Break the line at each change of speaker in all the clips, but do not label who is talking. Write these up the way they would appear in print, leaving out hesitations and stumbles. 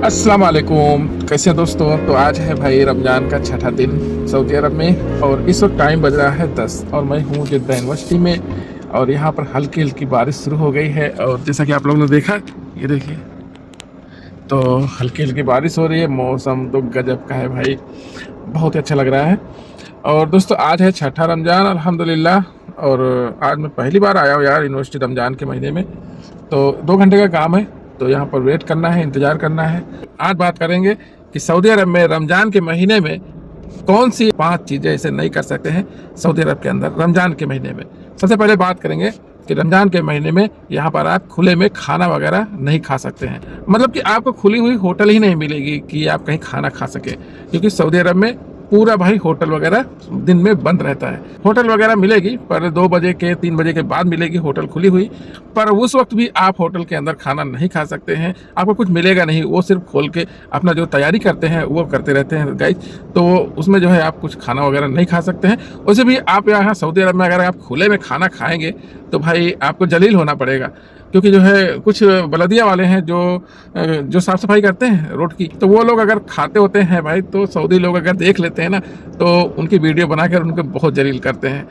अस्सलाम वालेकुम। कैसे हैं दोस्तों? तो आज है भाई रमज़ान का छठा दिन सऊदी अरब में और इस वक्त टाइम बज रहा है 10 और मैं हूँ जिद्दा यूनिवर्सिटी में और यहाँ पर हल्की हल्की बारिश शुरू हो गई है और जैसा कि आप लोगों ने देखा, ये देखिए, तो हल्की हल्की बारिश हो रही है। मौसम तो गजब का है भाई, बहुत ही अच्छा लग रहा है। और दोस्तों आज है छठा रमज़ान अल्हम्दुलिल्लाह। और आज मैं पहली बार आया हूँ यार यूनिवर्सिटी रमज़ान के महीने में। तो 2 घंटे का काम है, तो यहाँ पर वेट करना है, इंतज़ार करना है। आज बात करेंगे कि सऊदी अरब में रमज़ान के महीने में कौन सी 5 चीज़ें ऐसे नहीं कर सकते हैं सऊदी अरब के अंदर रमज़ान के महीने में। सबसे पहले बात करेंगे कि रमज़ान के महीने में यहाँ पर आप खुले में खाना वगैरह नहीं खा सकते हैं। मतलब कि आपको खुली हुई होटल ही नहीं मिलेगी कि आप कहीं खाना खा सकें, क्योंकि सऊदी अरब में पूरा भाई होटल वगैरह दिन में बंद रहता है। होटल वगैरह मिलेगी पर 2 बजे के 3 बजे के बाद मिलेगी होटल खुली हुई, पर उस वक्त भी आप होटल के अंदर खाना नहीं खा सकते हैं। आपको कुछ मिलेगा नहीं, वो सिर्फ खोल के अपना जो तैयारी करते हैं वो करते रहते हैं गाइस। तो उसमें जो है आप कुछ खाना वगैरह नहीं खा सकते हैं। वैसे भी आप यहाँ सऊदी अरब में अगर आप खुले में खाना खाएंगे तो भाई आपको जलील होना पड़ेगा, क्योंकि जो है कुछ बलदिया वाले हैं जो साफ़ सफाई करते हैं रोड की, तो वो लोग अगर खाते होते हैं भाई, तो सऊदी लोग अगर देख लेते हैं ना, तो उनकी वीडियो बनाकर उनको बहुत जलील करते हैं।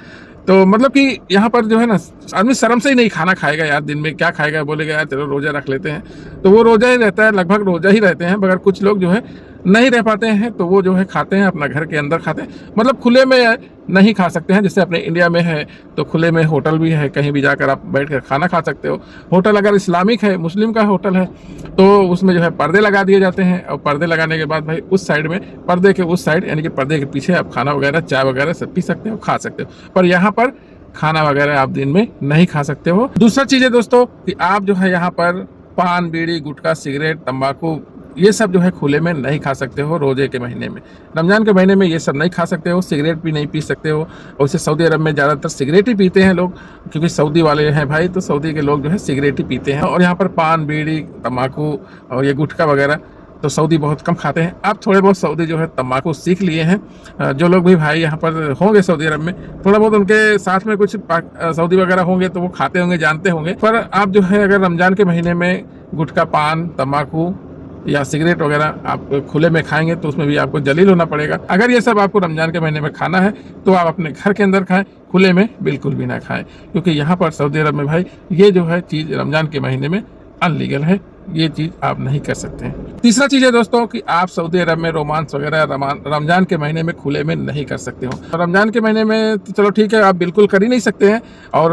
तो मतलब कि यहाँ पर जो है ना, आदमी शर्म से ही नहीं खाना खाएगा यार। दिन में क्या खाएगा, बोलेगा यार चलो रोज़ा रख लेते हैं, तो वो रोज़ा ही रहता है, लगभग रोज़ा ही रहते हैं। मगर कुछ लोग जो है नहीं रह पाते हैं, तो वो जो है खाते हैं, अपना घर के अंदर खाते हैं। मतलब खुले में नहीं खा सकते हैं। जैसे अपने इंडिया में है तो खुले में होटल भी है, कहीं भी जाकर आप बैठ कर खाना खा सकते हो। होटल अगर इस्लामिक है, मुस्लिम का होटल है, तो उसमें जो है पर्दे लगा दिए जाते हैं और पर्दे लगाने के बाद भाई उस साइड में, पर्दे के उस साइड यानी कि पर्दे के पीछे आप खाना वगैरह, चाय वगैरह सब पी सकते हो, खा सकते हो। पर यहाँ पर खाना वगैरह आप दिन में नहीं खा सकते हो। दूसरा चीज़ है दोस्तों कि आप जो है यहाँ पर पान, बीड़ी, गुटखा, सिगरेट, तंबाकू, ये सब जो है खुले में नहीं खा सकते हो। रोजे के महीने में, रमज़ान के महीने में ये सब नहीं खा सकते हो। सिगरेट भी नहीं पी सकते हो। और वैसे सऊदी अरब में ज़्यादातर सिगरेट ही पीते हैं लोग, क्योंकि सऊदी वाले हैं भाई, तो सऊदी के लोग जो है सिगरेट ही पीते हैं। और यहाँ पर पान, बीड़ी, तम्बाकू और ये गुटखा वगैरह तो सऊदी बहुत कम खाते हैं। अब थोड़े बहुत सऊदी जो है तम्बाकू सीख लिए हैं। जो लोग भी भाई यहाँ पर होंगे सऊदी अरब में, थोड़ा बहुत उनके साथ में कुछ सऊदी वगैरह होंगे तो वो खाते होंगे, जानते होंगे। पर आप जो है अगर रमज़ान के महीने में गुटखा, पान, तम्बाकू या सिगरेट वगैरह आप खुले में खाएंगे तो उसमें भी आपको जलील होना पड़ेगा। अगर ये सब आपको रमज़ान के महीने में खाना है तो आप अपने घर के अंदर खाएं, खुले में बिल्कुल भी ना खाएं, क्योंकि यहाँ पर सऊदी अरब में भाई ये जो है चीज़ रमज़ान के महीने में अनलीगल है। ये चीज़ आप नहीं कर सकते हैं। तीसरा चीज़ है दोस्तों कि आप सऊदी अरब में रोमांस वगैरह रमज़ान के महीने में खुले में नहीं कर सकते हो। रमज़ान के महीने में तो चलो ठीक है, आप बिल्कुल कर ही नहीं सकते हैं। और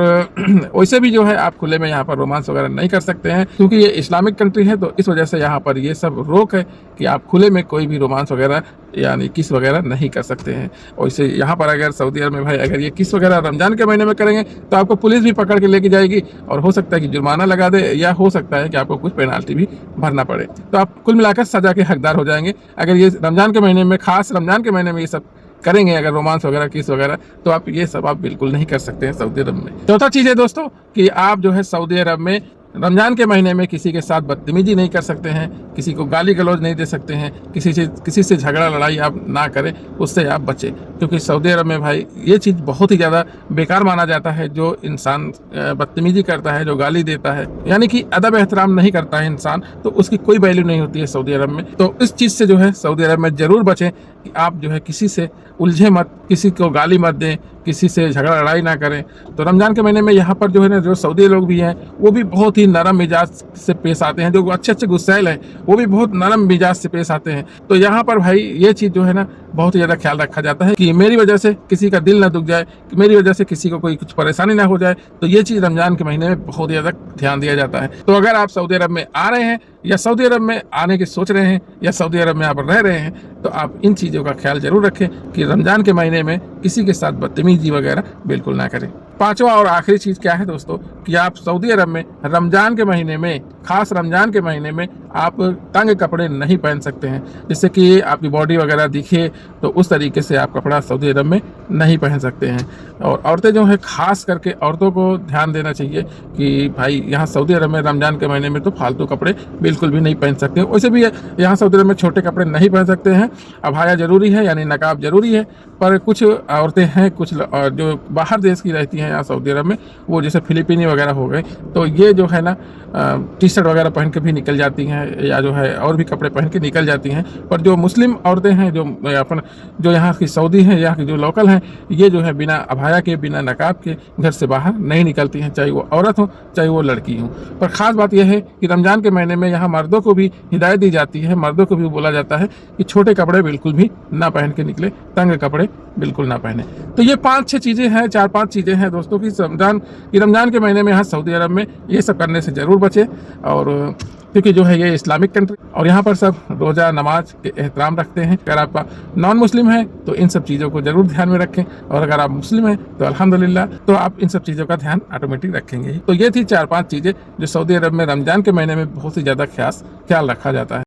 वैसे भी जो है आप खुले में यहाँ पर रोमांस वगैरह नहीं कर सकते हैं, क्योंकि ये इस्लामिक कंट्री है, तो इस वजह से यहाँ पर ये सब रोक है कि आप खुले में कोई भी रोमांस वगैरह यानी किस वगैरह नहीं कर सकते हैं। वैसे यहाँ पर अगर सऊदी अरब में भाई अगर ये किस वगैरह रमज़ान के महीने में करेंगे तो आपको पुलिस भी पकड़ के लेके जाएगी और हो सकता है कि जुर्माना लगा दे, या हो सकता है कि आपको कुछ पेनाल्टी भी भरना पड़े। तो आप कुल मिलाकर सज़ा के हकदार हो जाएंगे अगर ये रमज़ान के महीने में, खास रमज़ान के महीने में ये सब करेंगे। अगर रोमांस वगैरह, किस वगैरह, तो आप ये सब आप बिल्कुल नहीं कर सकते हैं सऊदी अरब में। चौथा चीज़ है दोस्तों कि आप जो है सऊदी अरब में रमज़ान के महीने में किसी के साथ बदतमीजी नहीं कर सकते हैं, किसी को गाली गलौज नहीं दे सकते हैं, किसी से झगड़ा लड़ाई आप ना करें, उससे आप बचें। क्योंकि सऊदी अरब में भाई ये चीज़ बहुत ही ज़्यादा बेकार माना जाता है। जो इंसान बदतमीजी करता है, जो गाली देता है, यानी कि अदब एहतराम नहीं करता है इंसान, तो उसकी कोई वैल्यू नहीं होती है सऊदी अरब में। तो इस चीज़ से जो है सऊदी अरब में ज़रूर बचें कि आप जो है किसी से उलझे मत, किसी को गाली मत दें, किसी से झगड़ा लड़ाई ना करें। तो रमज़ान के महीने में यहाँ पर जो है ना, जो सऊदी लोग भी हैं वो भी बहुत ही नरम मिजाज से पेश आते हैं। जो अच्छे गुस्सैल हैं वो भी बहुत नरम मिजाज से पेश आते हैं। तो यहाँ पर भाई ये चीज़ जो है ना बहुत ही ज़्यादा ख्याल रखा जाता है कि मेरी वजह से किसी का दिल ना दुख जाए, कि मेरी वजह से किसी को कोई कुछ परेशानी ना हो जाए। तो ये चीज़ रमज़ान के महीने में बहुत ज़्यादा ध्यान दिया जाता है। तो अगर आप सऊदी अरब में आ रहे हैं या सऊदी अरब में आने की सोच रहे हैं या सऊदी अरब में आप रह रहे हैं, तो आप इन चीज़ों का ख्याल जरूर रखें कि रमज़ान के महीने में किसी के साथ बदतमीजी वगैरह बिल्कुल ना करें। पांचवा और आखिरी चीज़ क्या है दोस्तों कि आप सऊदी अरब में रमज़ान के महीने में, खास रमज़ान के महीने में आप तंग कपड़े नहीं पहन सकते हैं, जिससे कि आपकी बॉडी वगैरह दिखे। तो उस तरीके से आप कपड़ा सऊदी अरब में नहीं पहन सकते हैं। और औरतें जो है, खास करके औरतों को ध्यान देना चाहिए कि भाई यहाँ सऊदी अरब में रमज़ान के महीने में तो फालतू कपड़े बिल्कुल भी नहीं पहन सकते। वैसे भी यहाँ सऊदी अरब में छोटे कपड़े नहीं पहन सकते हैं। अबाया ज़रूरी है, यानी नकाब ज़रूरी है। पर कुछ औरतें हैं, कुछ जो बाहर देश की रहती हैं यहाँ सऊदी अरब में, वो जैसे फिलिपीनी वगैरह हो गए, तो ये जो है ना टी शर्ट वगैरह पहन के भी निकल जाती हैं, या जो है और भी कपड़े पहन के निकल जाती हैं। पर जो मुस्लिम औरतें हैं, जो यहाँ की सऊदी हैं, यहाँ की जो लोकल हैं, ये जो है बिना अबाया के, बिना नकाब के घर से बाहर नहीं निकलती हैं, चाहे वो औरत हो चाहे वो लड़की हो। पर ख़ास बात यह है कि रमज़ान के महीने में यहाँ मर्दों को भी हिदायत दी जाती है, मर्दों को भी बोला जाता है कि छोटे कपड़े बिल्कुल भी ना पहन के निकले, तंग कपड़े बिल्कुल ना पहने। तो ये 5-6 चीज़ें हैं, 4-5 चीज़ें हैं दोस्तों की रमज़ान के महीने में यहाँ सऊदी अरब में ये सब करने से ज़रूर बचें। और क्योंकि जो है ये इस्लामिक कंट्री और यहाँ पर सब रोज़ा नमाज के एहतराम रखते हैं। अगर आप नॉन मुस्लिम हैं तो इन सब चीज़ों को ज़रूर ध्यान में रखें, और अगर आप मुस्लिम हैं तो अल्हम्दुलिल्लाह, तो आप इन सब चीज़ों का ध्यान ऑटोमेटिक रखेंगे ही। तो ये थी 4-5 चीज़ें जो सऊदी अरब में रमज़ान के महीने में बहुत ही ज़्यादा ख्याल रखा जाता है।